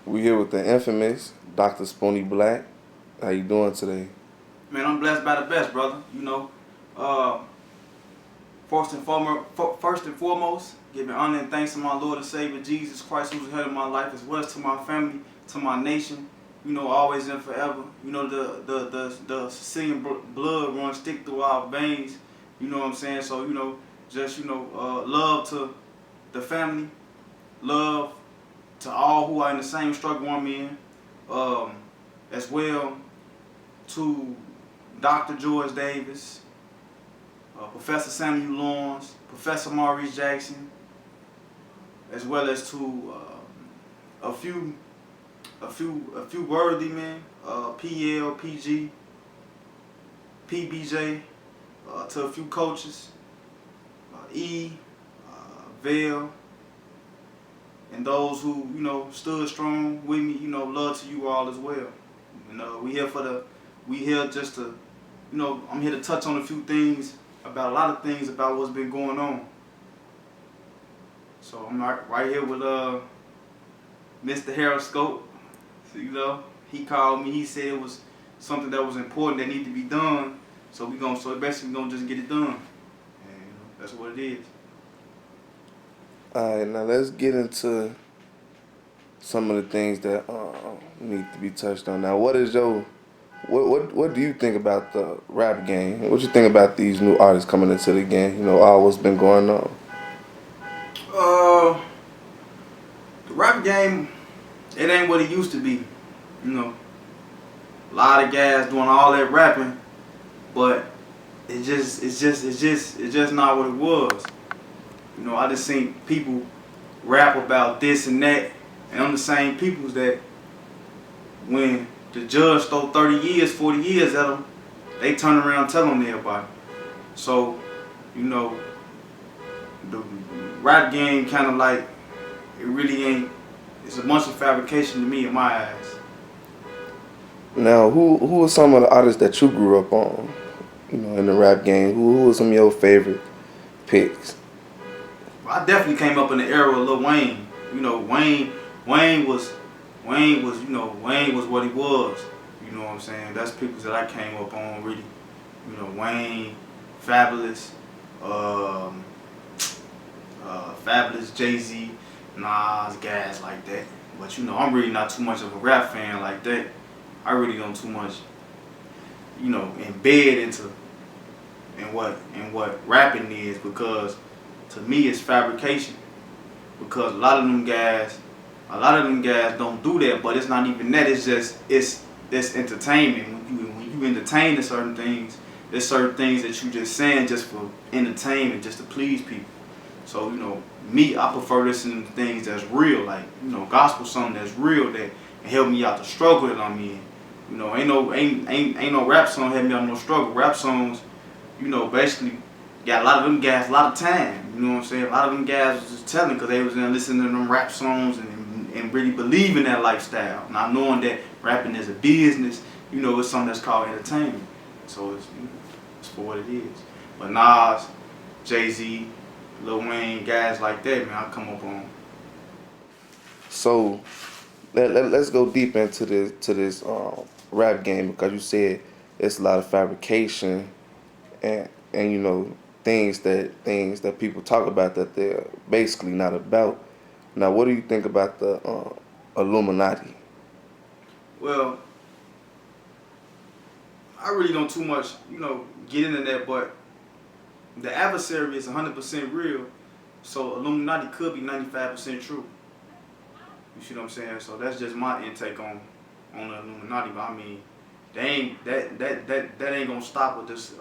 We here with the infamous Dr.Spoonie Black. How you doing today? Man, I'm blessed by the best, brother. Uh, first and foremost, giving honor and thanks to my Lord and Savior Jesus Christ, who's ahead of my life, as well as to my family, to my nation. Always and forever. The Sicilian blood runs thick through our veins. You know what I'm saying? So love to the family, love to all who are in the same struggle I'm in, as well to Dr. George Davis, Professor Samuel Lawrence, Professor Maurice Jackson, as well as to a few worthy men, PL, PG, PBJ, to a few coaches, E, Vail, and those who stood strong with me. Love to you all as well. We here just to, I'm here to touch on a few things about a lot of things about what's been going on. So I'm right here with Mr. Harold Scope. So, he called me. He said it was something that was important that needed to be done. So basically gonna just get it done. And that's what it is. Alright, now let's get into some of the things that need to be touched on. Now, what do you think about the rap game? What you think about these new artists coming into the game? All what's been going on. Uh, the rap game, it ain't what it used to be. A lot of guys doing all that rapping, but it's just not what it was. I just seen people rap about this and that, and I'm the same peoples that when the judge throw 30 years, 40 years at them, they turn around and tell on everybody. So, the rap game kind of like, it really ain't, it's a bunch of fabrication to me in my eyes. Now, who are some of the artists that you grew up on? In the rap game, who are some of your favorite picks? I definitely came up in the era of Lil Wayne. Wayne was what he was. You know what I'm saying? That's people that I came up on really. Wayne, Fabulous, Fabulous, Jay-Z, Nas, guys like that. But I'm really not too much of a rap fan like that. I really don't too much, embed into what rapping is, because to me it's fabrication. Because a lot of them guys don't do that, but it's not even that. It's just it's entertainment. When you entertain to certain things, there's certain things that you just saying just for entertainment, just to please people. So me, I prefer listening to things that's real, like gospel, something that's real that can help me out the struggle that I'm in. Ain't no rap song help me out no struggle. Rap songs, basically got a lot of them guys a lot of time. You know what I'm saying? A lot of them guys was just telling because they was listening to them rap songs and really believing that lifestyle. Not knowing that rapping is a business, it's something that's called entertainment. So it's for what it is. But Nas, Jay-Z, Lil Wayne, guys like that, man, I come up on. So let's go deep into this rap game, because you said it's a lot of fabrication and things that people talk about that they're basically not about. Now, what do you think about the Illuminati? Well, I really don't too much, get into that, but the adversary is 100% real, so Illuminati could be 95% true. You see what I'm saying? So that's just my intake on the Illuminati. But I mean, that ain't gonna stop or just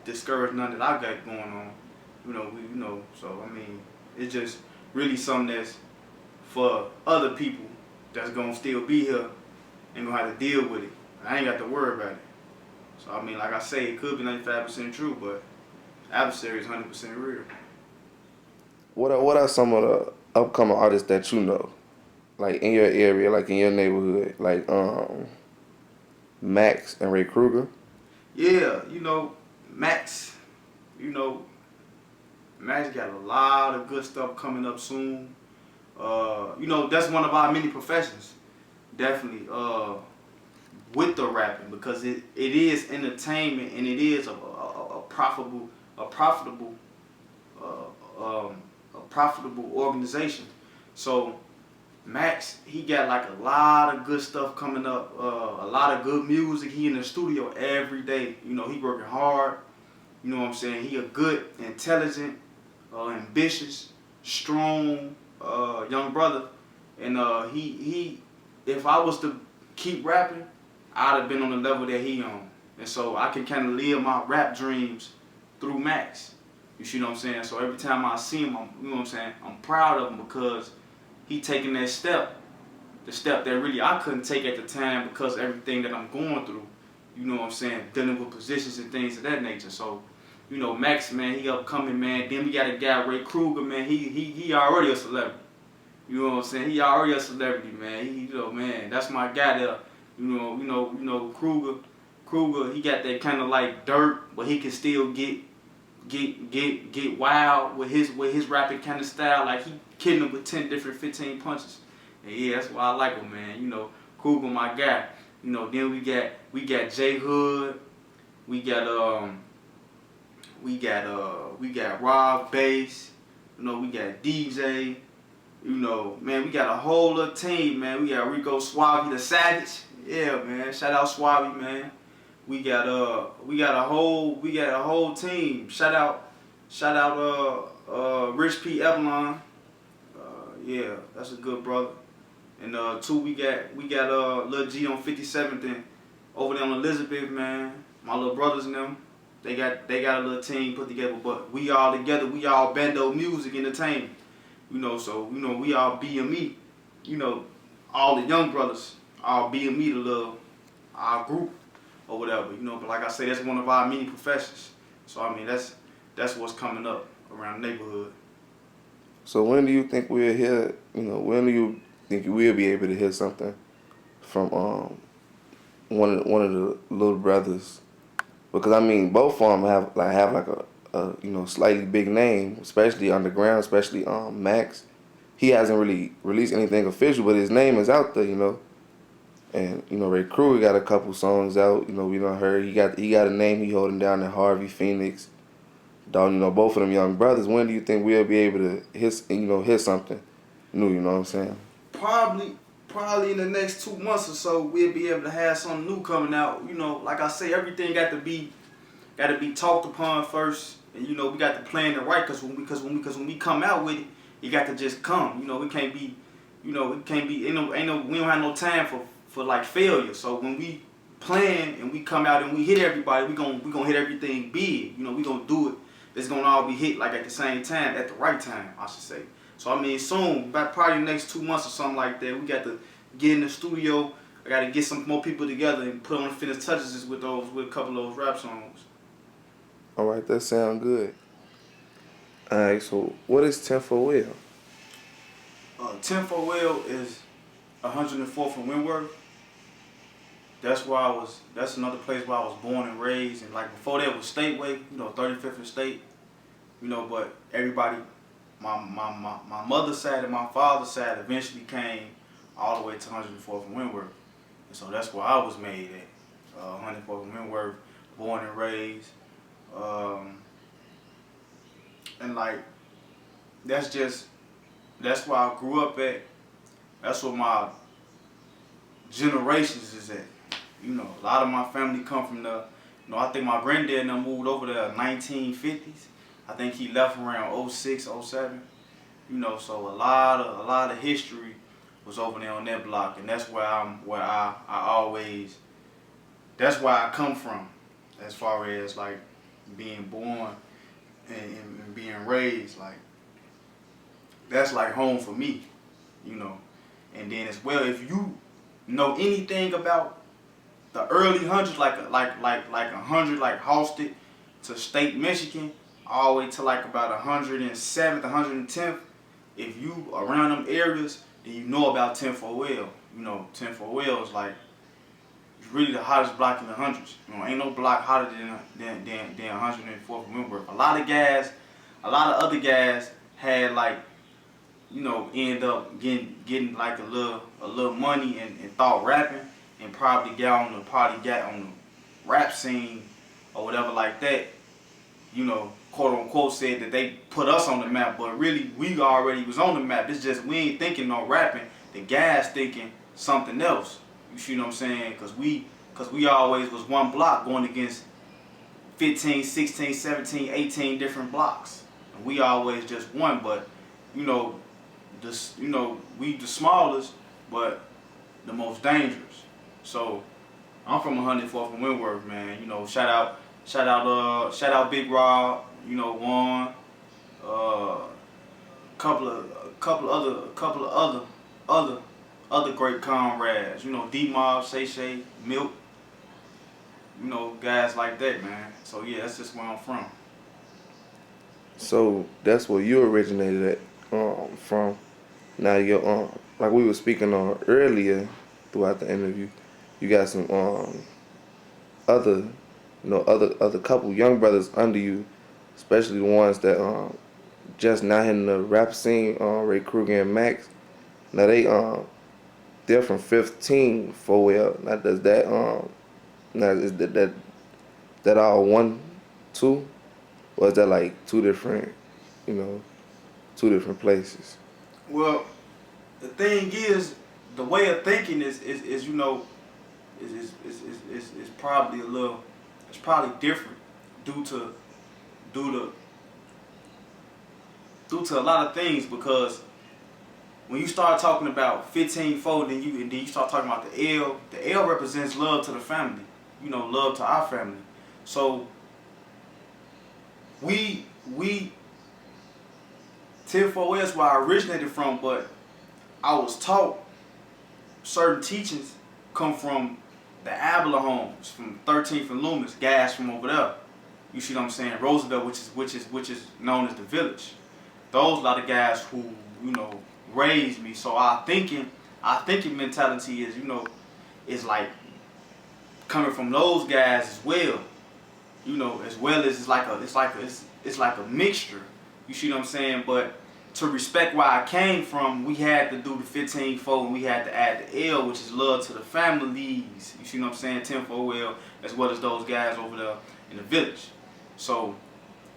discourage none that I got going on. So I mean, it's just really something that's for other people that's gonna still be here and gonna have to deal with it. I ain't got to worry about it. So I mean, like I say, it could be 95% true, but adversary is 100% real. What are some of the upcoming artists that you know, like in your area, like in your neighborhood, like Max and Ray Kruger? Yeah, Max, Max got a lot of good stuff coming up soon. You know, that's one of our many professions. Definitely. With the rapping, because it is entertainment, and it is a profitable uh, um, a profitable organization. So Max, he got like a lot of good stuff coming up, a lot of good music. He in the studio every day. You know, he working hard. You know what I'm saying? He a good, intelligent, ambitious, strong young brother. And he if I was to keep rapping, I'd have been on the level that he on. And so I can kind of live my rap dreams through Max. You see what I'm saying? So every time I see him, you know what I'm saying, I'm proud of him because he taking that step, the step that really I couldn't take at the time because of everything that I'm going through. You know what I'm saying? Dealing with positions and things of that nature. So, you know, Max, man, he upcoming, man. Then we got a guy, Ray Kruger, man. He already a celebrity. You know what I'm saying? He already a celebrity, man. You know, man, that's my guy there. You know, Kruger, he got that kind of like dirt, but he can still get wild with his rapping kind of style. Like he killing him with 10 different 15 punches. And yeah, that's why I like him, man. You know, Kruger, my guy. You know, then we got J Hood, we got Rob Bass, you know, we got DJ, you know, man, we got a whole little team, man. We got Rico Suave the Savage. Yeah, man. Shout out Suave, man. We got a whole team. Shout out Rich P. Evelyn. Yeah, that's a good brother. And two, we got Lil G on 57th and over there on Elizabeth, man. My little brothers and them, they got a little team put together, but we all together, we all Bando Music Entertainment. You know, so you know we all BME. You know, all the young brothers, all BME, our group or whatever. You know, but like I say, that's one of our many professions. So I mean, that's what's coming up around the neighborhood. So when do you think we'll hear? You know, when do you think we'll be able to hear something from one of the little brothers? Because I mean, both of them have like a you know slightly big name, especially underground, especially Max. He hasn't really released anything official, but his name is out there, you know. And you know, Ray Kruger got a couple songs out. You know, we done heard he got a name he holding down at Harvey Phoenix. Dog, you know, both of them young brothers. When do you think we'll be able to hear something new? You know what I'm saying? Probably in the next 2 months or so, we'll be able to have something new coming out. You know, like I say, everything got to be talked upon first, and you know we got to plan it right. Because when we come out with it, it got to just come. You know, we can't be, we don't have no time for like failure. So when we plan and we come out and we hit everybody, we gonna hit everything big. You know, we gonna do it. It's gonna all be hit like at the same time, at the right time, I should say. So I mean, soon, about probably the next 2 months or something like that, we got to get in the studio. I got to get some more people together and put on the finished touches with a couple of those rap songs. All right, that sound good. All right, so what is 10 for Will? 10 for Will is 104th and Wentworth. That's another place where I was born and raised. And like before that was Stateway, you know, 35th and State. You know, but everybody, my mother's side and my father's side eventually came all the way to 104th and Wentworth. And so that's where I was made at. 104th and Wentworth, born and raised. And like, that's where I grew up at. That's where my generations is at. You know, a lot of my family come from I think my granddad now moved over there in the 1950s. I think he left around 06, 07. You know, so a lot of history was over there on that block, and that's where that's where I come from, as far as like being born and being raised. Like, that's like home for me, you know. And then as well, if you know anything about the early hundreds, like 100, like Halsted to State, Michigan, all the way to like about 107th, 110th. If you around them areas, then you know about 10 for Will. You know, 10 for Will is like really the hottest block in the hundreds. You know, ain't no block hotter than 104th and Wentworth. A lot of other guys had like end up getting like a little money and thought rapping and probably got on the rap scene or whatever like that, quote unquote said that they put us on the map, but really we already was on the map. It's just we ain't thinking no rapping. The guys thinking something else. You see what I'm saying? Cause we always was one block going against 15, 16, 17, 18 different blocks. And we always just won, but we the smallest, but the most dangerous. So I'm from 104th and Wentworth, man. Shout out Big Rob. Juan. Couple of other great comrades. D Mob, Shay, Milk. Guys like that, man. So yeah, that's just where I'm from. So that's where you originated from. Now you're like we were speaking on earlier throughout the interview. You got some other other couple young brothers under you, especially the ones that just not hitting the rap scene. Ray Kruger and Max. Now they're from 15 4L. Now does that now is that all one two, or is that like two different places? Well, the thing is, the way of thinking is probably it's probably different due to a lot of things, because when you start talking about 15-4, then you start talking about the L. The L represents love to the family, love to our family. So we 10-4 is where I originated from, but I was taught certain teachings come from the Abler homes, from 13th and Loomis, guys from over there. You see what I'm saying? Roosevelt, which is known as the Village. Those a lot of guys who raised me. So our thinking mentality is like coming from those guys as well. As well as it's like a mixture. You see what I'm saying? But to respect where I came from, we had to do the 15-4 and we had to add the L, which is love to the families. You see what I'm saying? 10-4L, as well as those guys over there in the Village. So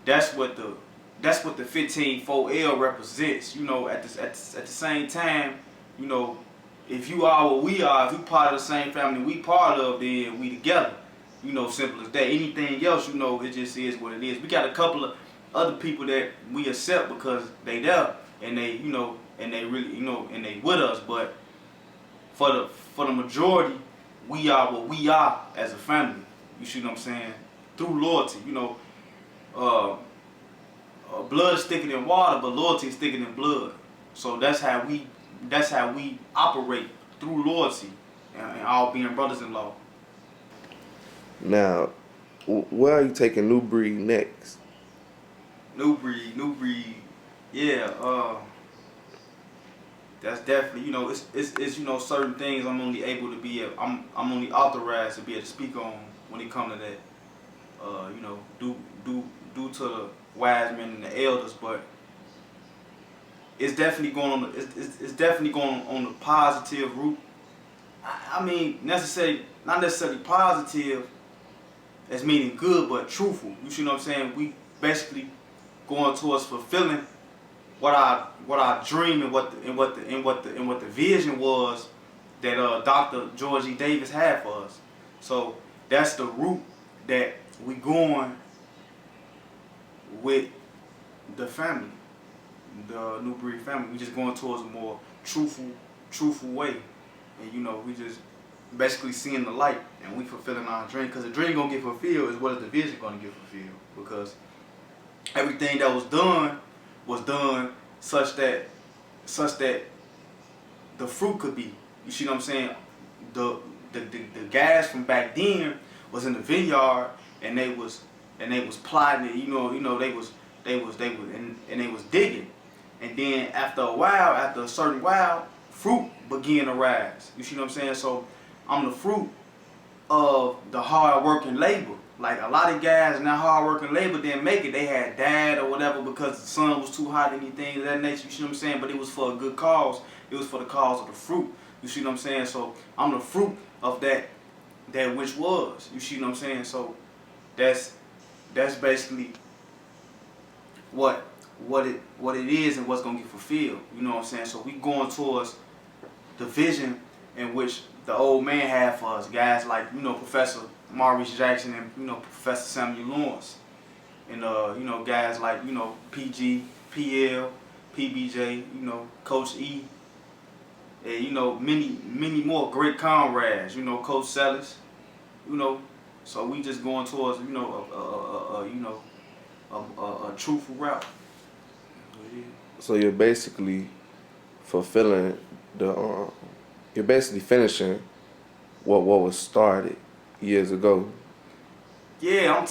that's what the 15-4L represents. At the same time, if you are what we are, if you part of the same family we part of, then we together. Simple as that. Anything else, it just is what it is. We got a couple of other people that we accept because they there and they, and they really, and they with us. But for the majority, we are what we are as a family. You see what I'm saying? Through loyalty, blood is thicker than water, but loyalty is thicker than blood. So that's how we operate, through loyalty and all being brothers-in-law. Now, where are you taking New Breed next? New breed, yeah. That's definitely, it's certain things I'm only able to be, I'm only authorized to be able to speak on when it comes to that. Due to the wise men and the elders, but it's definitely going on. It's definitely going on the positive route. I mean, not necessarily positive as meaning good, but truthful. You see what I'm saying? We basically going towards fulfilling what our dream and what the vision was that Dr. George E. Davis had for us. So that's the route that we going with the family, the New Breed family. We just going towards a more truthful way, and we just basically seeing the light and we fulfilling our dream, because the dream gonna get fulfilled as well as the vision gonna get fulfilled, because everything that was done such that the fruit could be. You see what I'm saying? The guys from back then was in the vineyard and they was plotting it. They was digging, and then after a certain while, fruit began to rise. You see what I'm saying? So I'm the fruit of the hard work and labor. like a lot of guys in that hard working labor didn't make it. They had died or whatever because the sun was too hot, anything of that nature, you see what I'm saying? But it was for a good cause. It was for the cause of the fruit. You see what I'm saying? So I'm the fruit of that which was. You see what I'm saying? So that's basically what it is and what's gonna get fulfilled. You know what I'm saying? So we going towards the vision in which the old man had for us, guys like, you know, Professor Maurice Jackson and, you know, Professor Samuel Lawrence. And you know, guys like, you know, PG, PL, PBJ, you know, Coach E, and, you know, many more great comrades, you know, Coach Sellers, you know. So we just going towards, you know, a truthful route. So you're basically fulfilling the you're basically finishing what was started years ago. Yeah, I'm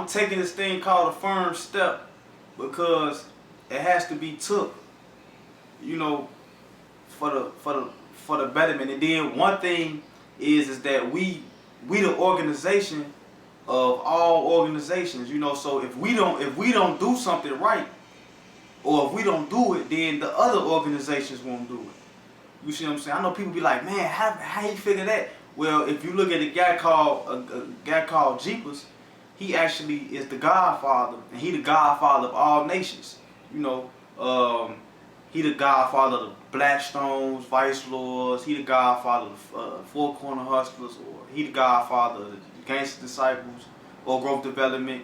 taking this thing called a firm step because it has to be took, you know, for the betterment. And then one thing is that we the organization of all organizations, you know. So if we don't do something right, or if we don't do it, then the other organizations won't do it. You see what I'm saying? I know people be like, man, how you figure that? Well, if you look at a guy called Jeepers, he actually is the Godfather, and he the Godfather of all nations. You know, he the Godfather of the Blackstones, Vice Lords. He the Godfather of the Four Corner Hustlers, or he the Godfather of the Gangster Disciples, or Growth Development,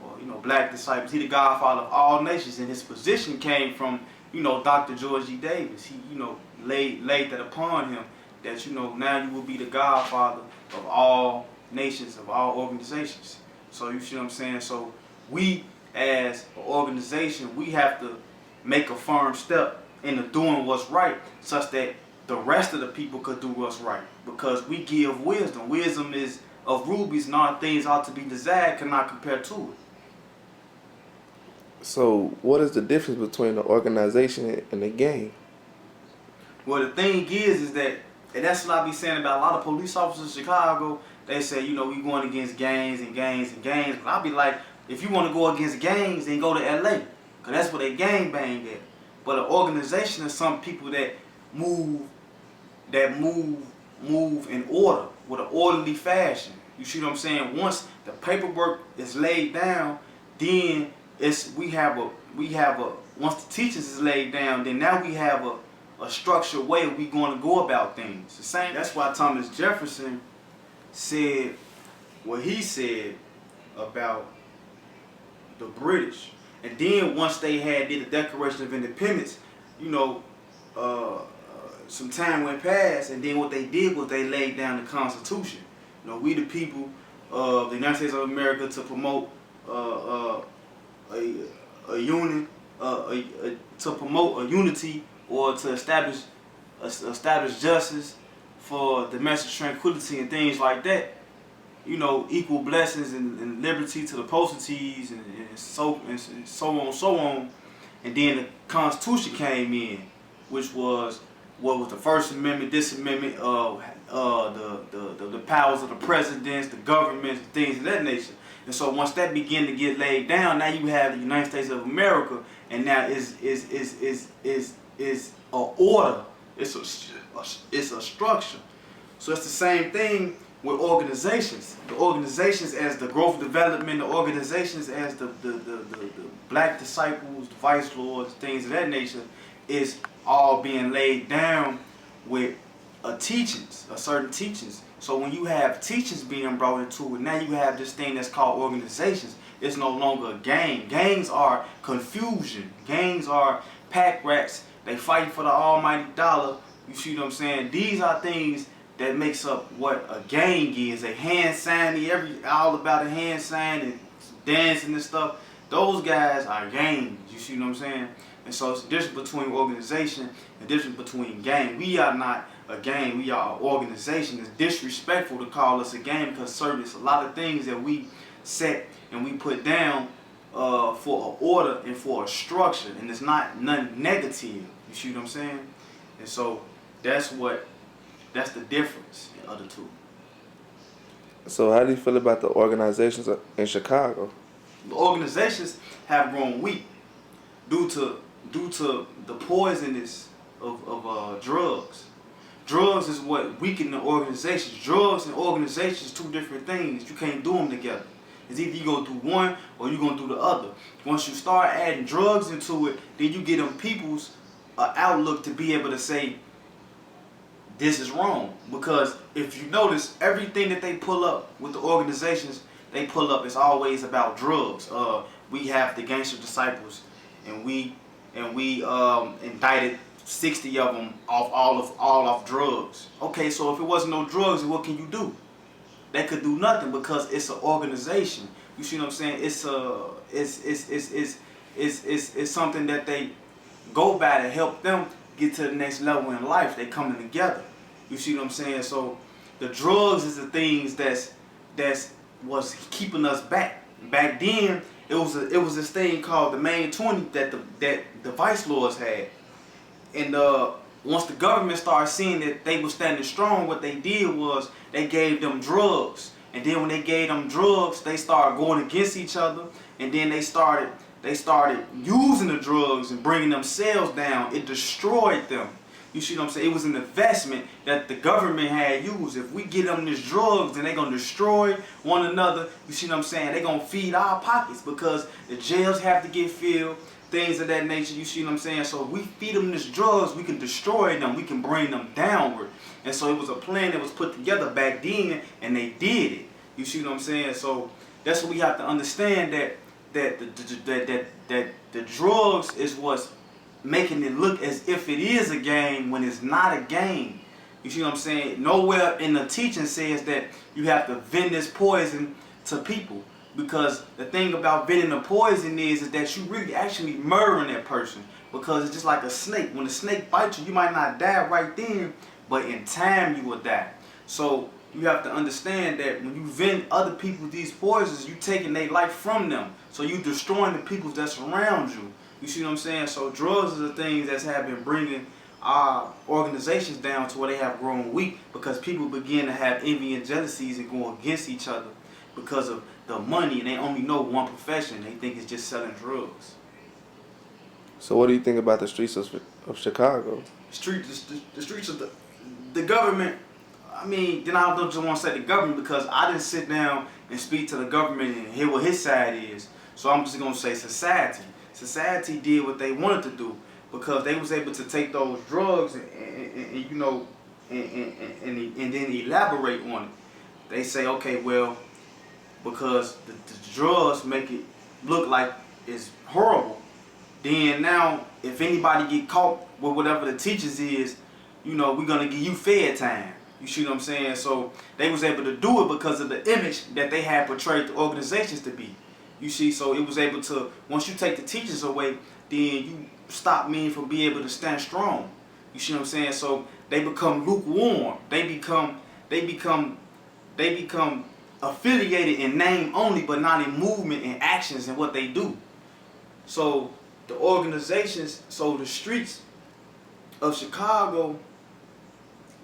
or, you know, Black Disciples. He the Godfather of all nations, and his position came from, you know, Dr. George E. Davis. He, you know, laid that upon him, that, you know, now you will be the Godfather of all nations, of all organizations. So you see what I'm saying? So we as an organization, we have to make a firm step into doing what's right, such that the rest of the people could do what's right. Because we give wisdom. Wisdom is of rubies, and all things ought to be desired cannot compare to it. So what is the difference between the organization and the gang? Well, the thing is that, and that's what I be saying about a lot of police officers in Chicago. They say, you know, we going against gangs and gangs and gangs. But I'll be like, if you want to go against gangs, then go to LA. Because that's where they gang bang at. But an organization is some people that move in order, with an orderly fashion. You see what I'm saying? Once the paperwork is laid down, then once the teachings is laid down, then now we have a structured way we going to go about things. The same. That's why Thomas Jefferson said what he said about the British. And then once they did the Declaration of Independence, you know, some time went past, and then what they did was they laid down the Constitution. You know, we the people of the United States of America, to promote a union, to promote a unity, or to establish justice for domestic tranquility and things like that. You know, equal blessings and liberty to the possees, and so on. And then the Constitution came in, which was what was the First Amendment, this amendment, the powers of the presidents, the governments, and things of that nature. And so once that began to get laid down, now you have the United States of America, and now is a order. It's a structure. So it's the same thing with organizations. The organizations as the growth development, the organizations as the Black Disciples, the Vice Lords, things of that nature, is all being laid down with certain teachings. So when you have teachings being brought into it, now you have this thing that's called organizations. It's no longer a gang. Gangs are confusion. Gangs are pack rats. They fight for the almighty dollar. You see what I'm saying? These are things that makes up what a gang is. A hand sign, all about a hand sign and dancing and stuff. Those guys are gangs. You see what I'm saying? And so it's the difference between organization and the difference between gang. We are not a gang. We are an organization. It's disrespectful to call us a gang, because it's a lot of things that we set and we put down for an order and for a structure, and it's not nothing negative. You see what I'm saying? And so that's the difference of the two. So how do you feel about the organizations in Chicago? The organizations have grown weak due to the poisonous of drugs. Drugs is what weaken the organizations. Drugs and organizations two different things. You can't do them together. It's either you gonna do one or you gonna do the other. Once you start adding drugs into it, then you get them people's outlook to be able to say this is wrong. Because if you notice, everything that they pull up with the organizations, they pull up is always about drugs. We have the Gangster Disciples, and we indicted 60 of them all off drugs. Okay, so if it wasn't no drugs, what can you do? They could do nothing because it's an organization. You see what I'm saying? It's something that they go by to help them get to the next level in life. They coming together. You see what I'm saying? So the drugs is the things that's was keeping us back. Back then, it was this thing called the Main 20 that the vice lords had. And once the government started seeing that they were standing strong, what they did was they gave them drugs. And then when they gave them drugs, they started going against each other. And then they started using the drugs and bringing themselves down. It destroyed them. You see what I'm saying? It was an investment that the government had used. If we get them these drugs, then they're going to destroy one another. You see what I'm saying? They're going to feed our pockets because the jails have to get filled. Things of that nature, you see what I'm saying? So if we feed them this drugs, we can destroy them, we can bring them downward. And so it was a plan that was put together back then, and they did it. You see what I'm saying? So that's what we have to understand, that the drugs is what's making it look as if it is a game when it's not a game. You see what I'm saying? Nowhere in the teaching says that you have to vend this poison to people. Because the thing about vending the poison is that you really actually murdering that person. Because it's just like a snake. When a snake bites you, you might not die right then, but in time you will die. So you have to understand that when you vend other people these poisons, you taking their life from them. So you destroying the people that's around you. You see what I'm saying? So drugs are the things that have been bringing our organizations down to where they have grown weak, because people begin to have envy and jealousies and go against each other because of the money, and they only know one profession. They think it's just selling drugs. So what do you think about the streets of Chicago? The streets of the government. I mean, then I don't just want to say the government, because I didn't sit down and speak to the government and hear what his side is. So I'm just going to say society. Society did what they wanted to do, because they was able to take those drugs and you know, and then elaborate on it. They say, okay, well, because the drugs make it look like it's horrible, then now if anybody get caught with whatever the teachers is, you know, we're gonna give you fair time. You see what I'm saying? So they was able to do it because of the image that they had portrayed the organizations to be. You see, so it was able to, once you take the teachers away, then you stop men from being able to stand strong. You see what I'm saying? So they become lukewarm. They become affiliated in name only, but not in movement and actions and what they do. So the organizations, so the streets of Chicago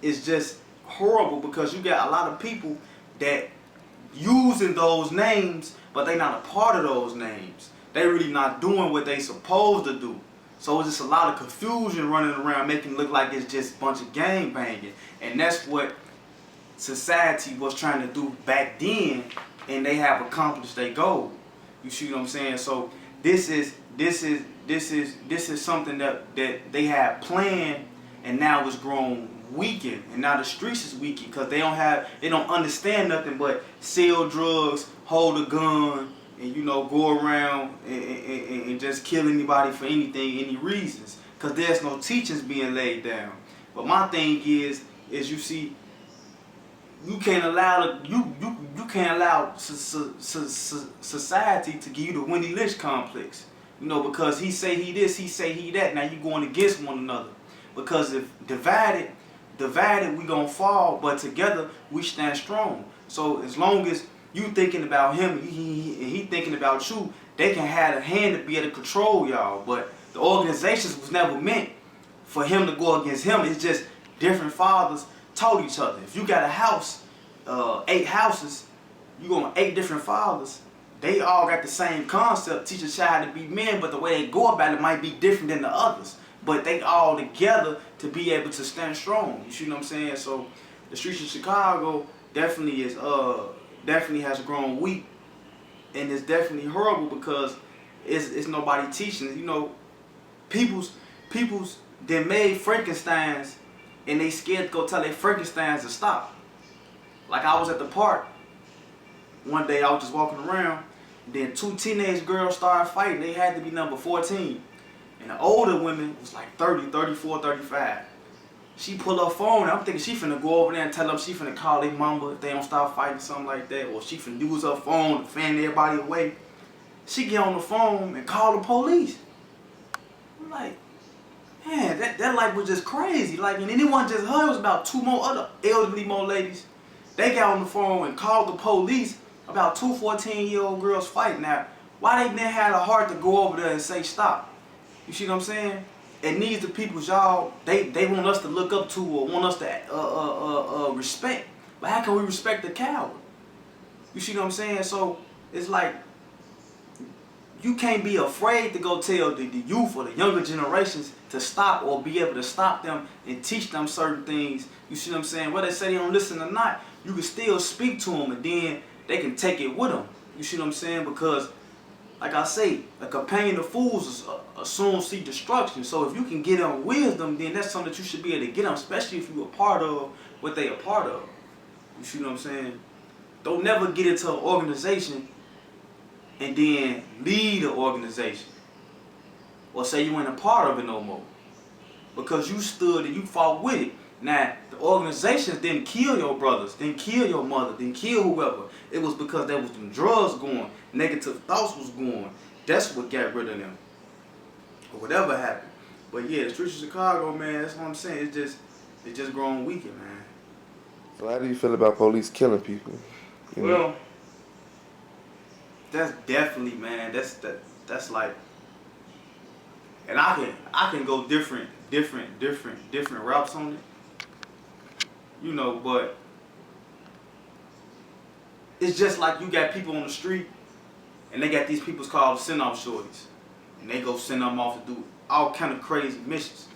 is just horrible, because you got a lot of people that using those names, but they not a part of those names. They really not doing what they supposed to do. So it's just a lot of confusion running around, making it look like it's just a bunch of gang banging. And that's what society was trying to do back then, and they have accomplished their goal. You see what I'm saying? So this is something that they had planned, and now it's grown weakened, and now the streets is weakened because they don't understand nothing but sell drugs, hold a gun, and you know, go around and just kill anybody for anything, any reasons, because there's no teachings being laid down. But my thing is you see, you can't allow society to give you the Wendy Lynch complex, you know, because he say he this, he say he that. Now you going against one another, because if divided we gonna fall, but together we stand strong. So as long as you thinking about him and he thinking about you, they can have a hand to be able to control y'all. But the organizations was never meant for him to go against him. It's just different fathers told each other. If you got a house, 8 houses, you go on 8 different fathers. They all got the same concept, teach a child to be men, but the way they go about it might be different than the others. But they all together to be able to stand strong. You see what I'm saying? So the streets of Chicago definitely has grown weak, and it's definitely horrible because it's nobody teaching. You know, people's they made Frankensteins, and they scared to go tell their Frankensteins to stop. Like I was at the park one day, I was just walking around. Then 2 teenage girls started fighting. They had to be number 14. And the older women was like 30, 34, 35. She pulled her phone. I'm thinking she finna go over there and tell them she finna call their mama if they don't stop fighting, something like that. Or she finna use her phone to fan everybody away. She get on the phone and call the police. I'm like, man, that like was just crazy. Like, and anyone just heard, it was about 2 more other elderly ladies. They got on the phone and called the police about 2 14-year-old girls fighting. Now, why they didn't have the heart to go over there and say stop? You see what I'm saying? And these the people y'all, they want us to look up to or want us to respect. But how can we respect the coward? You see what I'm saying? So it's like you can't be afraid to go tell the youth or the younger generations to stop or be able to stop them and teach them certain things. You see what I'm saying? Whether they say they don't listen or not, you can still speak to them and then they can take it with them. You see what I'm saying? Because, like I say, a companion of fools soon see destruction. So if you can get them wisdom, then that's something that you should be able to get them, especially if you're a part of what they a part of. You see what I'm saying? Don't never get into an organization and then lead the organization. Or say you ain't a part of it no more. Because you stood and you fought with it. Now, the organizations didn't kill your brothers, didn't kill your mother, didn't kill whoever. It was because there was some drugs going, negative thoughts was going. That's what got rid of them. Or whatever happened. But yeah, the streets of Chicago, man, that's what I'm saying. It's just growing weaker, man. So how do you feel about police killing people? Well, that's definitely, man, that's like, and I can go different routes on it. You know, but it's just like you got people on the street and they got these people called send-off shorties. And they go send them off to do all kind of crazy missions.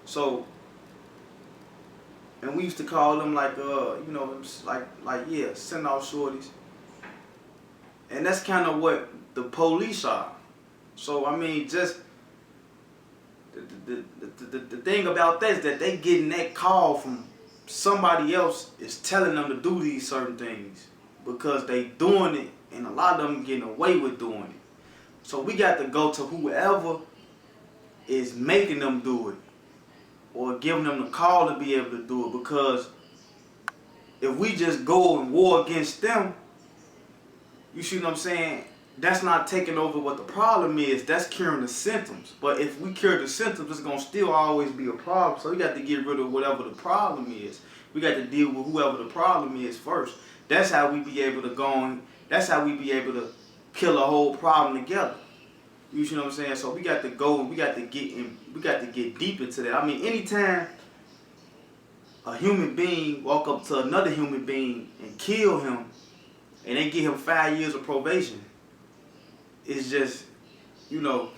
So, and we used to call them like, you know, like yeah, send-off shorties. And that's kind of what the police are. So, I mean, just the thing about that is that they getting that call from somebody else is telling them to do these certain things because they doing it, and a lot of them getting away with doing it. So we got to go to whoever is making them do it or giving them the call to be able to do it, because if we just go and war against them, you see what I'm saying, that's not taking over what the problem is. That's curing the symptoms. But if we cure the symptoms, it's going to still always be a problem. So we got to get rid of whatever the problem is. We got to deal with whoever the problem is first. That's how we be able to go on. That's how we be able to kill a whole problem together. You see what I'm saying? So we got to go and we got to get in, we got to get deep into that. I mean, anytime a human being walk up to another human being and kill him, and they give him 5 years of probation, it's just, you know,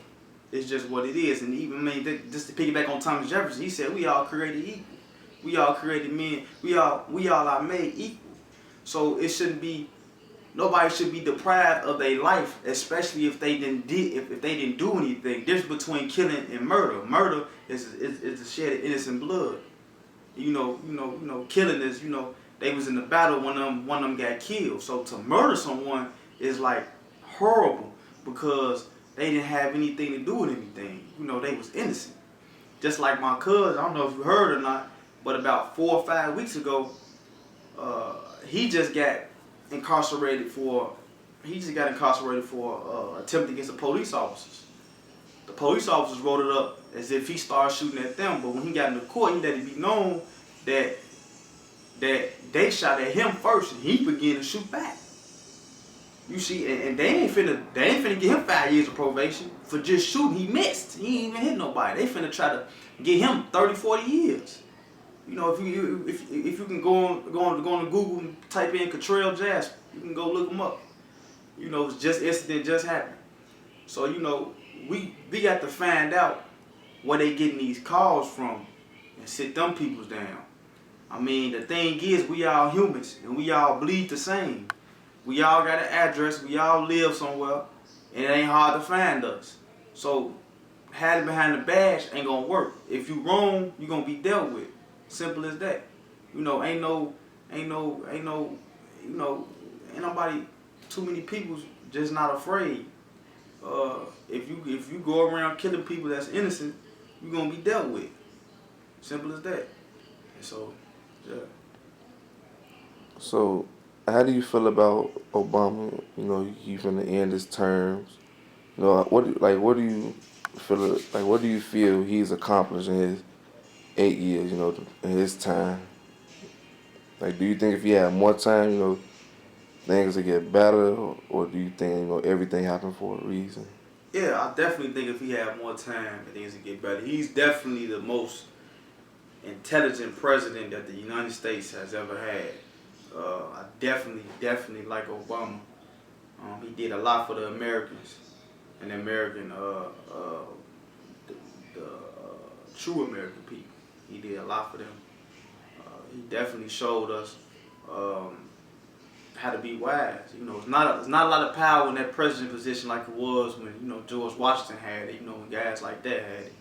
it's just what it is. And even, I mean, just to piggyback on Thomas Jefferson, he said we all created equal. We all created men. We all are made equal. So it shouldn't be, nobody should be deprived of their life, especially if they didn't do anything. There's between killing and murder. Murder is the shed of innocent blood. You know, killing is, you know, they was in the battle, one of them got killed. So to murder someone is like horrible, because they didn't have anything to do with anything. You know, they was innocent. Just like my cousin, I don't know if you heard or not, but about 4 or 5 weeks ago, he just got incarcerated for attempt against the police officers. The police officers wrote it up as if he started shooting at them, but when he got into court, he let it be known that they shot at him first, and he began to shoot back. You see, and they ain't finna give him 5 years of probation for just shooting. He missed. He ain't even hit nobody. They finna try to get him 30, 40 years. You know, if you can go on to Google and type in Cottrell Jasper, You can go look them up. You know, it's just incident just happened. So you know, we got to find out where they getting these calls from and sit them peoples down. I mean, the thing is, we all humans and we all bleed the same. We all got an address. We all live somewhere, and it ain't hard to find us. So hiding behind the badge ain't gonna work. If you wrong, you gonna be dealt with. Simple as that. You know, ain't nobody. Too many people just not afraid. If you go around killing people that's innocent, you gonna be dealt with. Simple as that. And so, yeah. So, how do you feel about Obama? You know, he finna end his terms. You know, what do you feel like? What do you feel he's accomplished in his 8 years? You know, in his time. Like, do you think if he had more time, you know, things would get better, or do you think everything happened for a reason? Yeah, I definitely think if he had more time, things would get better. He's definitely the most intelligent president that the United States has ever had. I definitely like Obama. He did a lot for the Americans and the American, true American people. He did a lot for them. He definitely showed us how to be wise. You know, it's not a lot of power in that president position like it was when George Washington had it. When guys like that had it.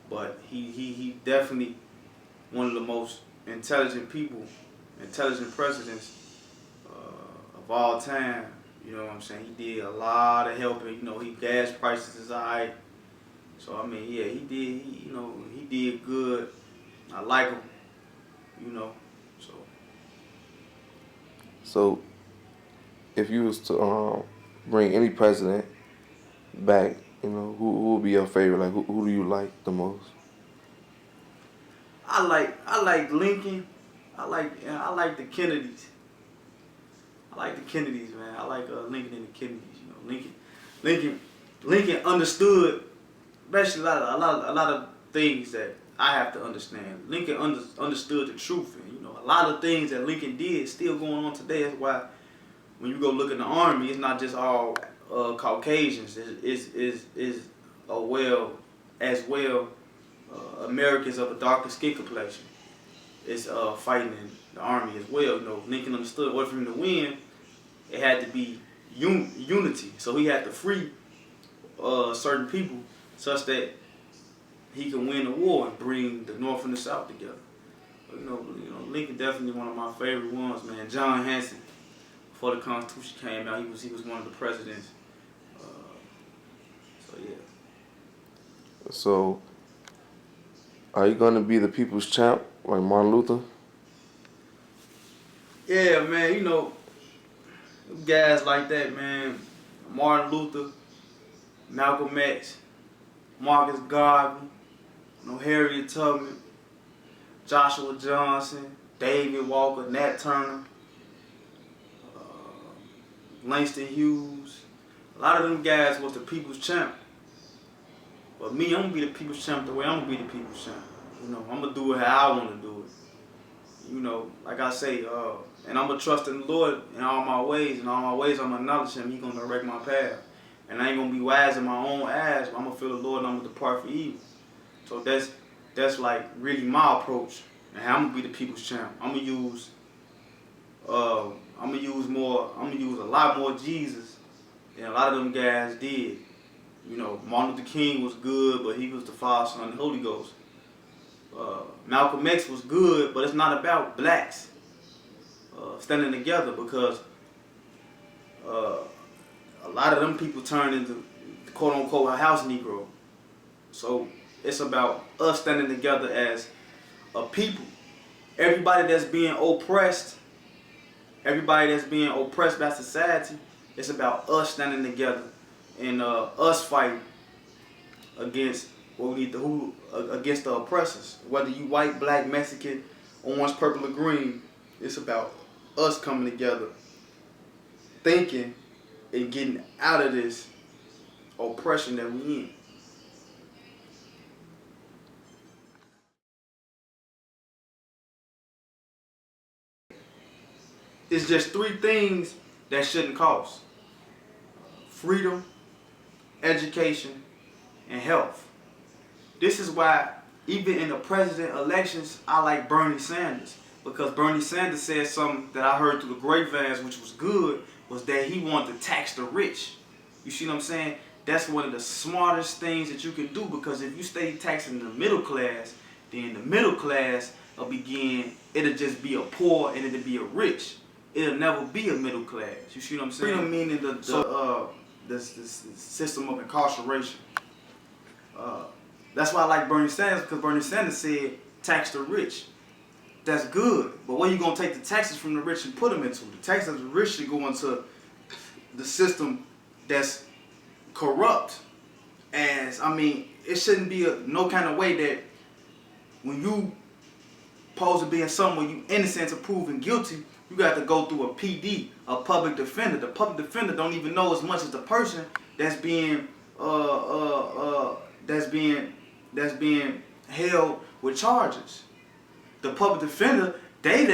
But he definitely one of the most intelligent people, intelligent presidents of all time. You know what I'm saying? He did a lot of helping. He gas prices is alright. So I mean, yeah, he did. He did good. I like him. So So, if you was to bring any president back, who would be your favorite? Like, who do you like the most? I like Lincoln. I like the Kennedys. I like the Kennedys, man. I like Lincoln and the Kennedys. Lincoln understood, especially a lot of things that I have to understand. Lincoln understood the truth, and a lot of things that Lincoln did still going on today. That's why when you go look in the army, it's not just all Caucasians. It's as well Americans of a darker skin complexion. It's fighting in the army as well. Lincoln understood in order for him to win, it had to be unity. So he had to free certain people such that he can win the war and bring the North and the South together. But, Lincoln definitely one of my favorite ones, man. John Hanson, before the Constitution came out, he was one of the presidents. So yeah. So, are you gonna be the people's champ like Martin Luther? Yeah, man. Guys like that, man. Martin Luther, Malcolm X, Marcus Garvey, Harriet Tubman, Joshua Johnson, David Walker, Nat Turner, Langston Hughes. A lot of them guys was the people's champ. But me, I'm gonna be the people's champ the way I'm gonna be the people's champ. I'm gonna do it how I wanna do it. Like I say, and I'm gonna trust in the Lord in all my ways. In all my ways, I'm gonna acknowledge Him. He gonna direct my path. And I ain't gonna be wise in my own eyes. But I'm gonna fear the Lord and I'm gonna depart from evil. So that's like really my approach. And I'm gonna be the people's champ. I'm gonna use a lot more Jesus than a lot of them guys did. Martin Luther King was good, but he was the Father, Son, and Holy Ghost. Malcolm X was good, but it's not about blacks standing together, because a lot of them people turned into quote unquote a house Negro. So it's about us standing together as a people. Everybody that's being oppressed by society, it's about us standing together and us fighting against against the oppressors. Whether you white, black, Mexican, orange, purple, or green, it's about us coming together, thinking, and getting out of this oppression that we in. It's just three things that shouldn't cost: freedom, education, and health. This is why even in the president elections, I like Bernie Sanders, because Bernie Sanders said something that I heard through the grapevines, which was good, was that he wanted to tax the rich. You see what I'm saying? That's one of the smartest things that you can do, because if you stay taxing the middle class, then the middle class will begin, it'll just be a poor and it'll be a rich. It'll never be a middle class. You see what I'm saying? Freedom meaning the system of incarceration. That's why I like Bernie Sanders, because Bernie Sanders said tax the rich. That's good, but where you gonna take the taxes from the rich and put them into? The taxes of the rich should go into the system that's corrupt. As I mean, it shouldn't be no kind of way that when you supposed to be in somewhere you innocent to proven guilty, you got to go through a PD, a public defender. The public defender don't even know as much as the person that's being that's being held with charges. The public defender, they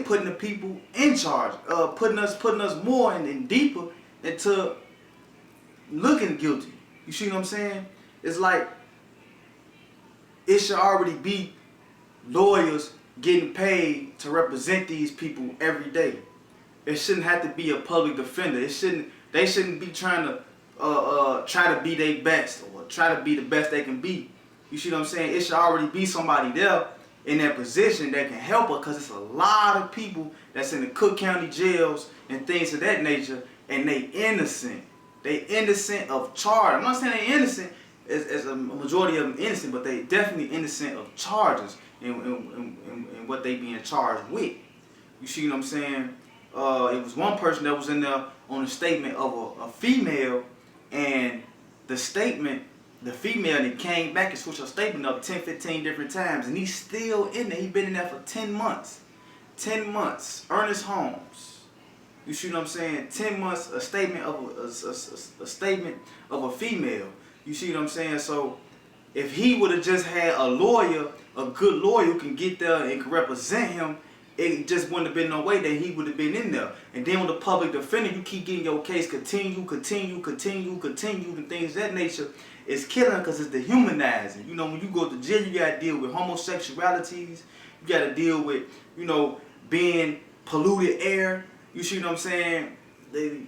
putting the people in charge, putting us more and deeper into looking guilty. You see what I'm saying? It's like it should already be lawyers getting paid to represent these people every day. It shouldn't have to be a public defender. They shouldn't be trying to try to be their best or try to be the best they can be. You see what I'm saying? It should already be somebody there in that position that can help her, because it's a lot of people that's in the Cook County jails and things of that nature, and they innocent. They innocent of charge. I'm not saying they innocent as a majority of them innocent, but they definitely innocent of charges and what they being charged with. You see what I'm saying? It was one person that was in there on a statement of a female, and the female that came back and switched her statement up 10, 15 different times, and he's still in there. He's been in there for 10 months. 10 months. Ernest Holmes. You see what I'm saying? 10 months, a statement of a female. You see what I'm saying? So if he would have just had a lawyer, a good lawyer who can get there and can represent him, it just wouldn't have been no way that he would have been in there. And then with the public defender, you keep getting your case continue, and things of that nature. It's killing, because it's dehumanizing. You know, when you go to jail, you got to deal with homosexualities. You got to deal with, being polluted air. You see what I'm saying? The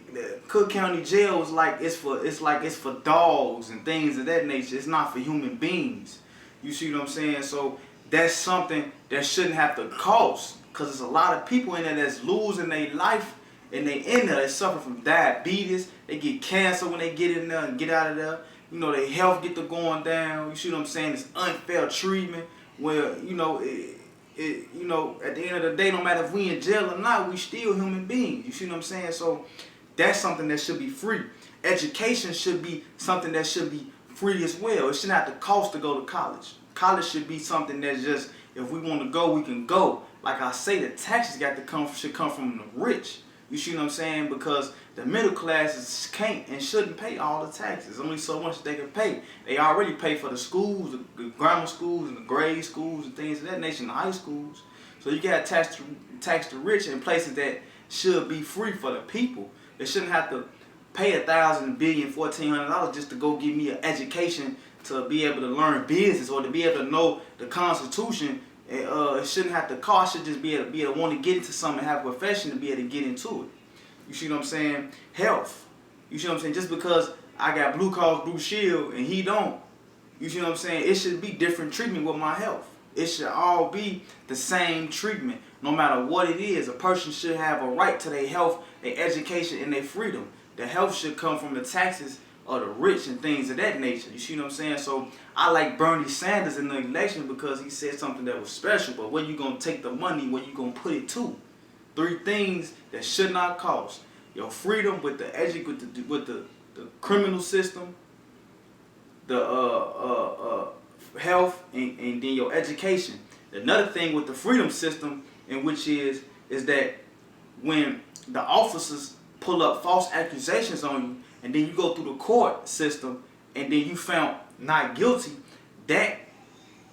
Cook County jail is like it's for dogs and things of that nature. It's not for human beings. You see what I'm saying? So that's something that shouldn't have to cost, because there's a lot of people in there that's losing their life, and they in there. They suffer from diabetes. They get cancer when they get in there and get out of there. Their health get to going down. You see what I'm saying? It's unfair treatment where, at the end of the day, no matter if we in jail or not, we still human beings. You see what I'm saying? So that's something that should be free. Education should be something that should be free as well. It shouldn't have to cost to go to college. College should be something that's just, if we want to go, we can go. Like I say, the taxes should come from the rich. You see what I'm saying? Because the middle classes can't and shouldn't pay all the taxes. Only so much they can pay. They already pay for the schools, the grammar schools and the grade schools and things of that nature, and the high schools. So you got to tax the rich in places that should be free for the people. They shouldn't have to pay $1,000, $1,000, $1,400 just to go give me an education to be able to learn business or to be able to know the Constitution. It shouldn't have to cost. Should just be able to want to get into something and have a profession to be able to get into it. You see what I'm saying? Health. You see what I'm saying? Just because I got Blue Cross Blue Shield and he don't, you see what I'm saying? It should be different treatment with my health. It should all be the same treatment, no matter what it is. A person should have a right to their health, their education, and their freedom. The health should come from the taxes of the rich and things of that nature. You see what I'm saying? So I like Bernie Sanders in the election because he said something that was special. But where you gonna take the money? Where you gonna put it to? 3 things that should not cost: your freedom with the criminal system, the health, and then your education. Another thing with the freedom system, in which is that when the officers pull up false accusations on you, and then you go through the court system, and then you found not guilty, that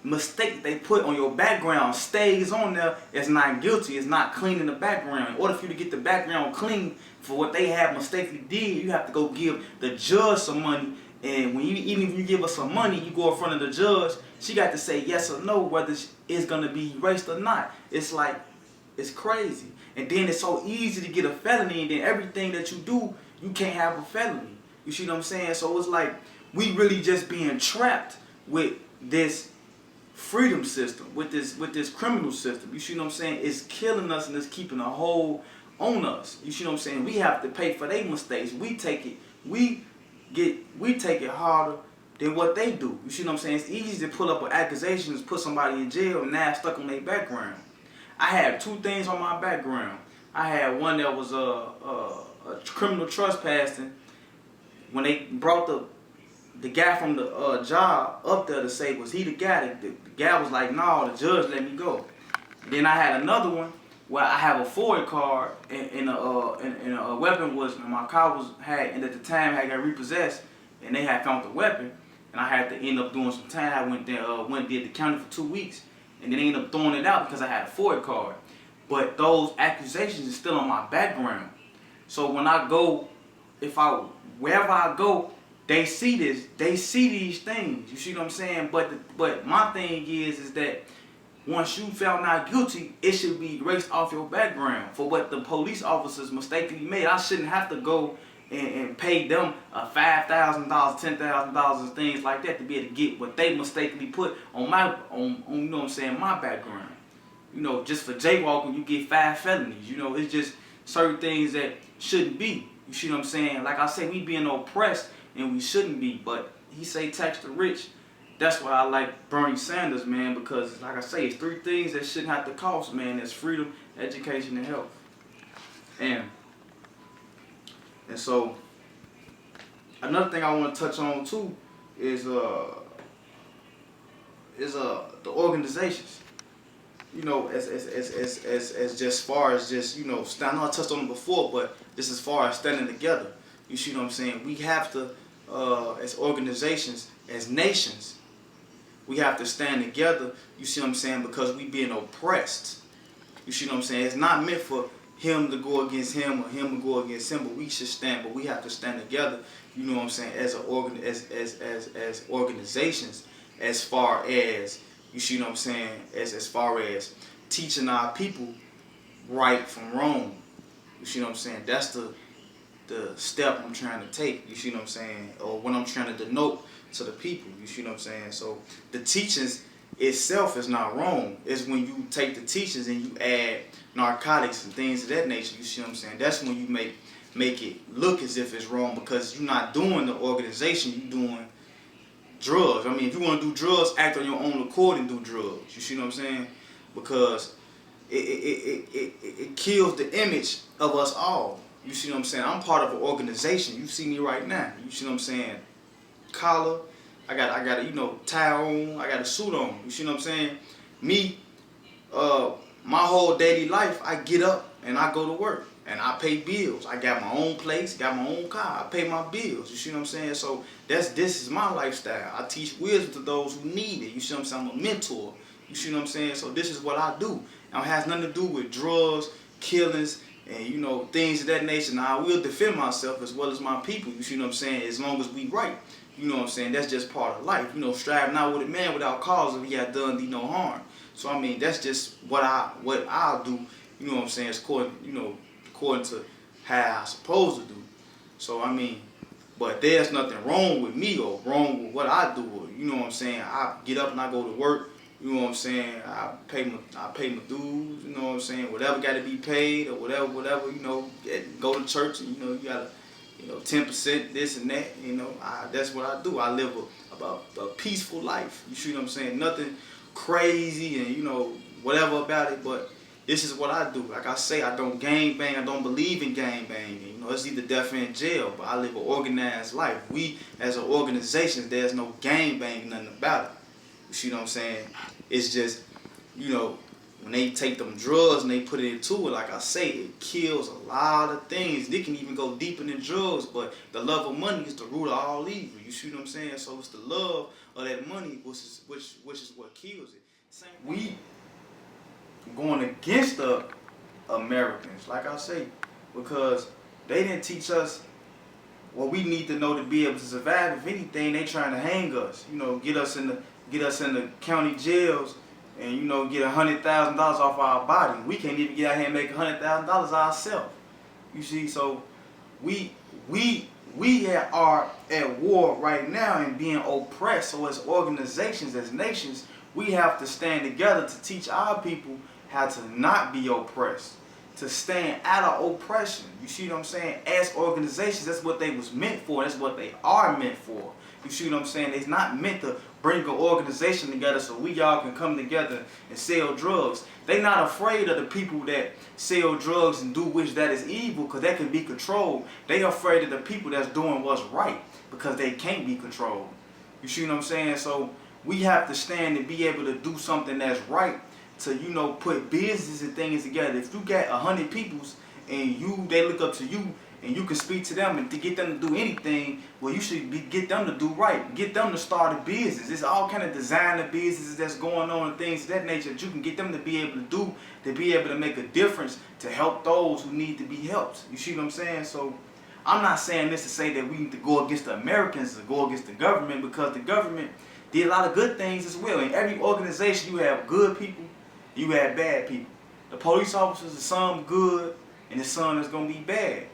mistake they put on your background stays on there, it's not guilty. It's not clean in the background. In order for you to get the background clean for what they have mistakenly did, you have to go give the judge some money. And when even if you give her some money, you go in front of the judge, she got to say yes or no whether it's gonna be erased or not. It's like, it's crazy. And then it's so easy to get a felony, and then everything that you do, you can't have a felony. You see what I'm saying? So it's like we really just being trapped with this freedom system, with this criminal system. You see what I'm saying? It's killing us and it's keeping a hold on us. You see what I'm saying? We have to pay for their mistakes. We take it harder than what they do. You see what I'm saying? It's easy to pull up an accusation and put somebody in jail and now stuck on their background. I had 2 things on my background. I had one that was a criminal trespassing. When they brought the guy from the job up there to say, was he the guy? The guy was like, no, the judge let me go. And then I had another one where I have a Ford card and a weapon was, and my car and at the time had got repossessed, and they had found the weapon, and I had to end up doing some time. I went and did the county for 2 weeks, and then they ended up throwing it out because I had a Ford card. But those accusations are still on my background. So when I go, wherever I go, they see this, they see these things. You see what I'm saying? But my thing is that once you found not guilty, it should be erased off your background for what the police officers mistakenly made. I shouldn't have to go and pay them $5,000, $10,000 and things like that to be able to get what they mistakenly put on you know what I'm saying, my background. You know, just for jaywalking, you get 5 felonies. You know, it's just certain things that shouldn't be. You see what I'm saying? Like I say, we being oppressed and we shouldn't be. But he say tax the rich. That's why I like Bernie Sanders, man, because like I say, it's 3 things that shouldn't have to cost, man. That's freedom, education, and health. And so another thing I want to touch on too is the organizations. You know, as just far as just, you know, I know I touched on it before, but just as far as standing together, you see what I'm saying? We have to, as organizations, as nations, we have to stand together, you see what I'm saying, because we being oppressed. You see what I'm saying? It's not meant for him to go against him or him to go against him, but we should stand, but we have to stand together, you know what I'm saying, as organizations, as far as, you see what I'm saying, as far as teaching our people right from wrong. You see what I'm saying? That's the step I'm trying to take, you see what I'm saying, or what I'm trying to denote to the people, you see what I'm saying? So the teachings itself is not wrong. It's when you take the teachings and you add narcotics and things of that nature, you see what I'm saying? That's when you make it look as if it's wrong, because you're not doing the organization, you're doing drugs. I mean, if you want to do drugs, act on your own accord and do drugs. You see what I'm saying? Because it kills the image of us all. You see what I'm saying? I'm part of an organization. You see me right now. You see what I'm saying? Collar, I got a, you know, tie on. I got a suit on. You see what I'm saying? Me, my whole daily life, I get up and I go to work and I pay bills. I got my own place, got my own car. I pay my bills. You see what I'm saying? So this is my lifestyle. I teach wisdom to those who need it. You see what I'm saying? I'm a mentor. You see what I'm saying? So this is what I do. Now, it has nothing to do with drugs, killings, and, you know, things of that nature. Now, I will defend myself as well as my people. You see what I'm saying? As long as we right. You know what I'm saying? That's just part of life. You know, strive not with a man without cause if he had done thee no harm. So I mean, that's just what I'll do. You know what I'm saying? It's according to how I'm supposed to do. So I mean, but there's nothing wrong with me or wrong with what I do. Or, you know what I'm saying? I get up and I go to work. You know what I'm saying? I pay my dues. You know what I'm saying? Whatever got to be paid or whatever. You know, go to church and, you know, you gotta, you know, 10% this and that. You know, that's what I do. I live a peaceful life. You see what I'm saying? Nothing crazy and, you know, whatever about it. But this is what I do. Like I say, I don't gang bang. I don't believe in gang banging. You know, it's either death or in jail. But I live an organized life. We as an organization, there's no gang bang, nothing about it. You see what I'm saying? It's just, you know, when they take them drugs and they put it into it, like I say, it kills a lot of things. They can even go deeper than drugs, but the love of money is the root of all evil. You see what I'm saying? So it's the love of that money which is what kills it. We going against the Americans, like I say, because they didn't teach us what we need to know to be able to survive. If anything, they trying to hang us. You know, get us in the county jails, and you know, get $100,000 off our body. We can't even get out here and make $100,000 ourselves. You see, so we are at war right now and being oppressed. So as organizations, as nations, we have to stand together to teach our people how to not be oppressed, to stand out of oppression. You see what I'm saying? As organizations, that's what they was meant for. That's what they are meant for. You see what I'm saying? It's not meant to bring an organization together so we all can come together and sell drugs. They're not afraid of the people that sell drugs and do which that is evil, because that can be controlled. They are afraid of the people that's doing what's right, because they can't be controlled. You see what I'm saying? So we have to stand and be able to do something that's right, to, you know, put business and things together. If you got 100 peoples and they look up to you and you can speak to them and to get them to do anything, well, you should get them to do right. Get them to start a business. There's all kind of designer businesses that's going on and things of that nature that you can get them to be able to do, to be able to make a difference, to help those who need to be helped. You see what I'm saying? So I'm not saying this to say that we need to go against the Americans or go against the government, because the government did a lot of good things as well. In every organization, you have good people, you have bad people. The police officers are some good, and there's some that's going to be bad.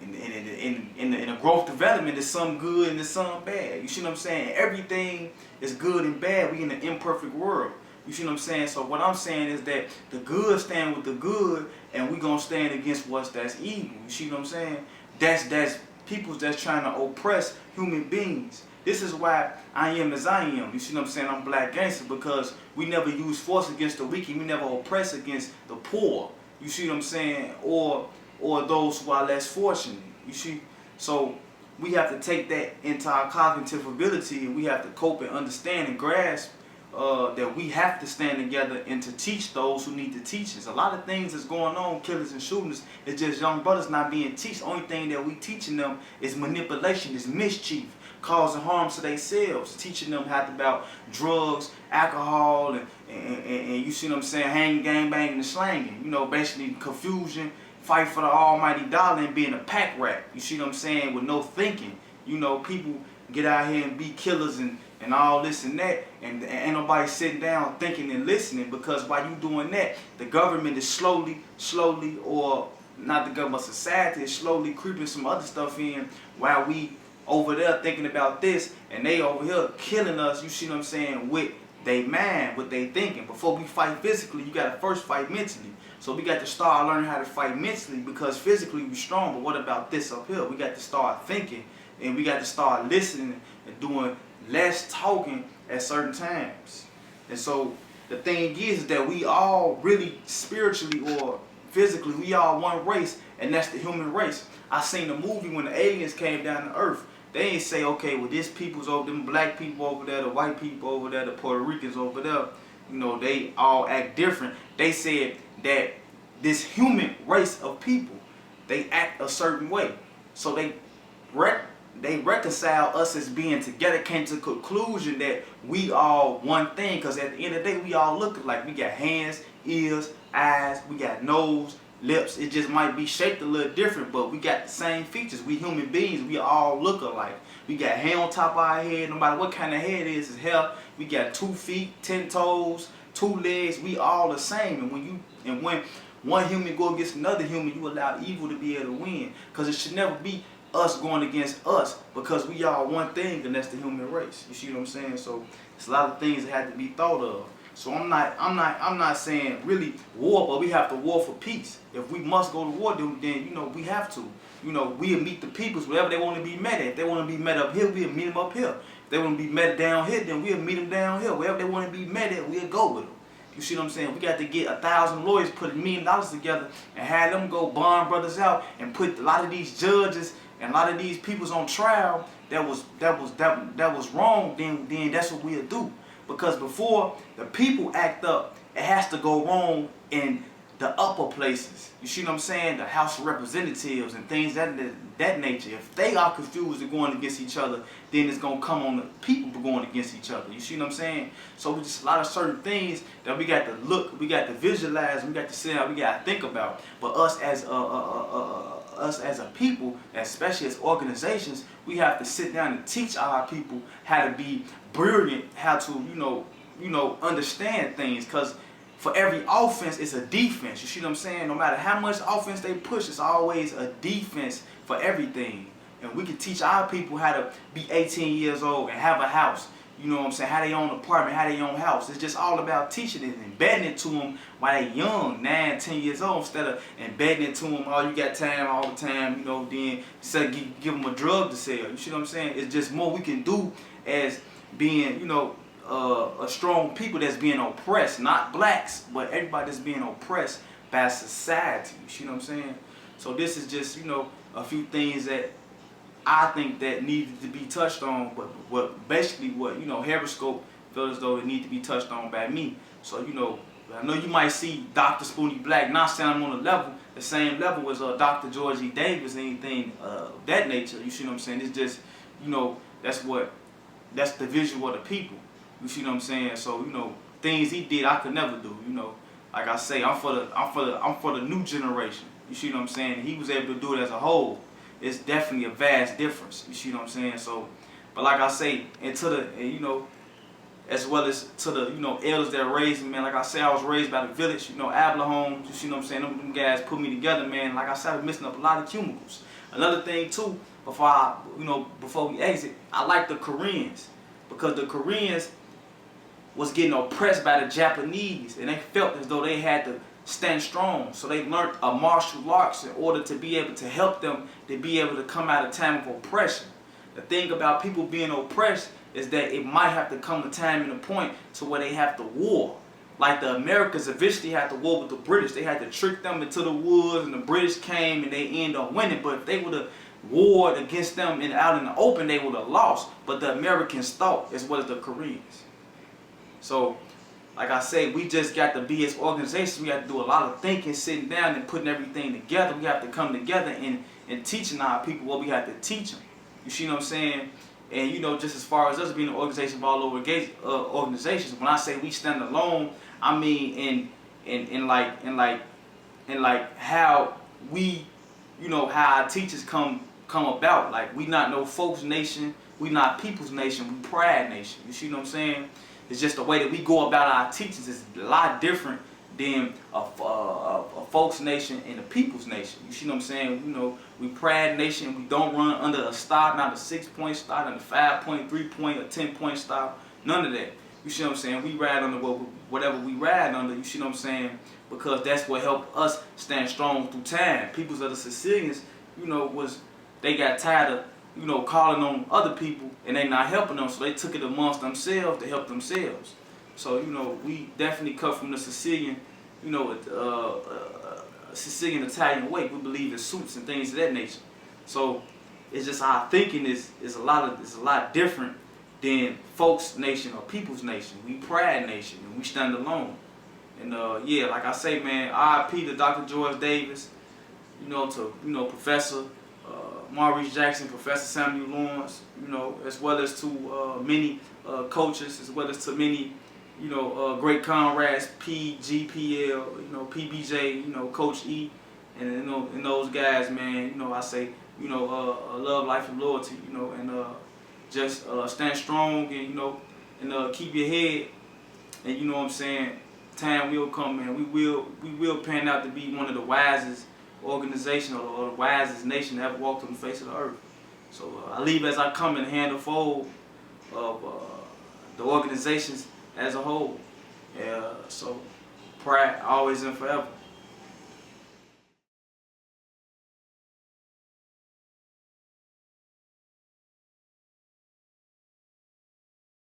In the growth development, there's some good and there's some bad. You see what I'm saying? Everything is good and bad. We in an imperfect world. You see what I'm saying? So what I'm saying is that the good stand with the good, and we going to stand against that's evil. You see what I'm saying? That's people that's trying to oppress human beings. This is why I am as I am. You see what I'm saying? I'm black gangster, because we never use force against the weak, and we never oppress against the poor. You see what I'm saying? Or those who are less fortunate. You see? So we have to take that into our cognitive ability, and we have to cope and understand and grasp that we have to stand together and to teach those who need to teach us. A lot of things that's going on, killers and shooters, it's just young brothers not being taught. The only thing that we teaching them is manipulation, is mischief, causing harm to themselves, teaching them how to about drugs, alcohol, and you see what I'm saying, hanging, gang banging, and slanging. You know, basically confusion, fight for the almighty dollar, and being a pack rat. You see what I'm saying, with no thinking. You know, people get out here and be killers and all this and that, and ain't nobody sitting down thinking and listening, because while you doing that, the government is slowly, or not the government, society is slowly creeping some other stuff in, while we over there thinking about this, and they over here killing us. You see what I'm saying, with they mind, with they thinking. Before we fight physically, you gotta first fight mentally. So we got to start learning how to fight mentally, because physically we strong, but what about this up here? We got to start thinking, and we got to start listening and doing less talking at certain times. And so the thing is that we all really spiritually or physically, we all one race, and that's the human race. I seen a movie when the aliens came down to earth. They ain't say, okay, well, this people's over, them black people over there, the white people over there, the Puerto Ricans over there, you know, they all act different. They said that this human race of people, they act a certain way. So they reconcile us as being together, came to the conclusion that we all one thing, because at the end of the day, we all look alike. We got hands, ears, eyes, we got nose, lips. It just might be shaped a little different, but we got the same features. We human beings, we all look alike. We got hair on top of our head, no matter what kind of hair it is hair. We got 2 feet, 10 toes, 2 legs. We all the same. And when one human go against another human, you allow evil to be able to win, because it should never be us going against us, because we are one thing, and that's the human race. You see what I'm saying? So it's a lot of things that have to be thought of. So I'm not saying really war, but we have to war for peace. If we must go to war, then you know we have to. You know, we'll meet the peoples wherever they want to be met at. If they want to be met up here, we'll meet them up here. If they want to be met down here, then we'll meet them down here. Wherever they want to be met at, we'll go with them. You see what I'm saying? We got to get 1,000 lawyers, put $1 million together, and have them go bond brothers out, and put a lot of these judges and a lot of these peoples on trial that was wrong. Then that's what we'll do. Because before the people act up, it has to go wrong in the upper places. You see what I'm saying? The House of Representatives and things that nature. If they are confused and going against each other, then it's gonna come on the people for going against each other. You see what I'm saying? So we just a lot of certain things that we got to look, we got to visualize, we got to sit down, we got to think about. But us as a people, especially as organizations, we have to sit down and teach our people how to be brilliant, how to understand things. Because for every offense, it's a defense. You see what I'm saying? No matter how much offense they push, it's always a defense for everything. And we can teach our people how to be 18 years old and have a house. You know what I'm saying? How they own an apartment, how they own house. It's just all about teaching it and embedding it to them while they young, 9, 10 years old, instead of embedding it to them, oh, you got time all the time, then instead of give them a drug to sell. You see what I'm saying? It's just more we can do as being, a strong people that's being oppressed, not blacks, but everybody that's being oppressed by society. You see what I'm saying? So this is just, a few things that I think that needed to be touched on, but what Harriscope felt as though it needed to be touched on by me. So, I know you might see Dr. Spoonie Black, not saying I'm on the same level as Dr. George E. Davis, anything of that nature. You see what I'm saying? It's just, that's the visual of the people. You see what I'm saying? So, things he did I could never do. Like I say, I'm for the new generation. You see what I'm saying? He was able to do it as a whole. It's definitely a vast difference. You see what I'm saying? So, but like I say, as well as to the elders that raised me, man. Like I say, I was raised by the village. Abla homes. You see what I'm saying? Them guys put me together, man. Like I said, I was missing up a lot of cubicles. Another thing too, before we exit, I like the Koreans, because the Koreans was getting oppressed by the Japanese, and they felt as though they had to stand strong. So they learned a martial arts in order to be able to help them to be able to come out of time of oppression. The thing about people being oppressed is that it might have to come a time and a point to where they have to war. Like the Americans eventually had to war with the British. They had to trick them into the woods, and the British came and they ended up winning. But if they would have warred against them out in the open, they would have lost. But the Americans thought, as well as the Koreans. So, like I say, we just got to be as organizations. We have to do a lot of thinking, sitting down and putting everything together. We have to come together and teaching our people what we have to teach them. You see what I'm saying? And just as far as us being an organization of all over organizations, when I say we stand alone, I mean in like how we, how our teachers come about. Like, we not no folks nation, we not people's nation, we pride nation. You see what I'm saying? It's just the way that we go about our teachings is a lot different than a folks nation and a people's nation. You see what I'm saying? We pride nation. We don't run under a stop, not a 6-point stop, not a 5-point, 3-point, or 10-point stop. None of that. You see what I'm saying? We ride under whatever we ride under. You see what I'm saying? Because that's what helped us stand strong through time. Peoples of the Sicilians, they got tired of calling on other people and they not helping them, so they took it amongst themselves to help themselves. So, we definitely come from the Sicilian, Sicilian Italian way. We believe in suits and things of that nature. So it's just our thinking is a lot different than folks nation or people's nation. We pride nation and we stand alone. And like I say, man, RIP to Dr. George Davis, to Professor Maurice Jackson, Professor Samuel Lawrence, as well as to many coaches, as well as to many, great comrades, PGPL, PBJ, Coach E, and those guys, man. I say, love, life, and loyalty, and just stand strong and keep your head, and what I'm saying, time will come, man. We will pan out to be one of the wisest organization or the wisest nation that ever walked on the face of the earth. So I leave as I come in the hand of fold of the organizations as a whole. So pride always and forever.